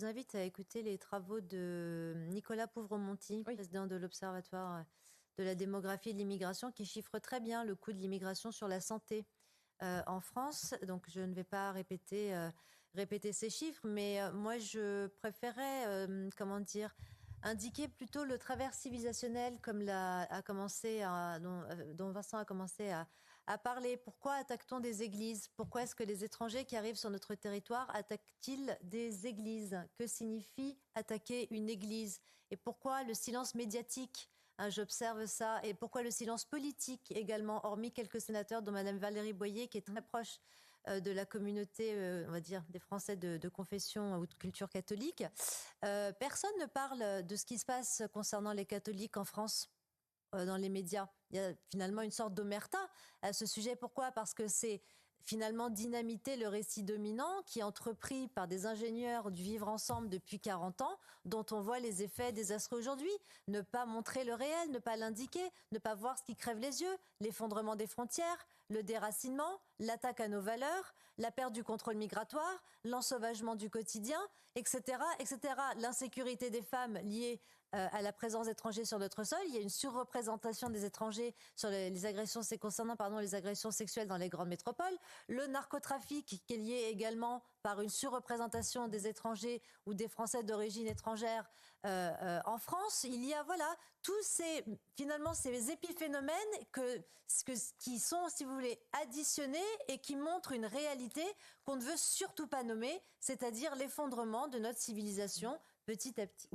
Je vous invite à écouter les travaux de Nicolas Pouvremonti, Oui. président de l'Observatoire de la démographie et de l'immigration, qui chiffre très bien le coût de l'immigration sur la santé en France. Donc je ne vais pas répéter ces chiffres, mais moi je préférais, indiquer plutôt le travers civilisationnel, comme dont Vincent a commencé à parler. Pourquoi attaque-t-on des églises? Pourquoi est-ce que les étrangers qui arrivent sur notre territoire attaquent-ils des églises? Que signifie attaquer une église? Et pourquoi le silence médiatique? J'observe ça. Et pourquoi le silence politique également, hormis quelques sénateurs, dont Madame Valérie Boyer, qui est très proche de la communauté, on va dire, des Français de confession ou de culture catholique. Personne ne parle de ce qui se passe concernant les catholiques en France dans les médias. Il y a finalement une sorte d'omerta à ce sujet. Pourquoi? Parce que c'est finalement dynamiter le récit dominant qui est entrepris par des ingénieurs du vivre ensemble depuis 40 ans, dont on voit les effets désastreux aujourd'hui. Ne pas montrer le réel, ne pas l'indiquer, ne pas voir ce qui crève les yeux, l'effondrement des frontières, le déracinement, l'attaque à nos valeurs, la perte du contrôle migratoire, l'ensauvagement du quotidien, etc., etc. L'insécurité des femmes liée à la présence d'étrangers sur notre sol. Il y a une surreprésentation des étrangers sur les agressions, les agressions sexuelles dans les grandes métropoles. Le narcotrafic qui est lié également par une surreprésentation des étrangers ou des Français d'origine étrangère en France. Il y a tous ces épiphénomènes qui sont, si vous voulez, additionnés et qui montrent une réalité qu'on ne veut surtout pas nommer, c'est-à-dire l'effondrement de notre civilisation petit à petit.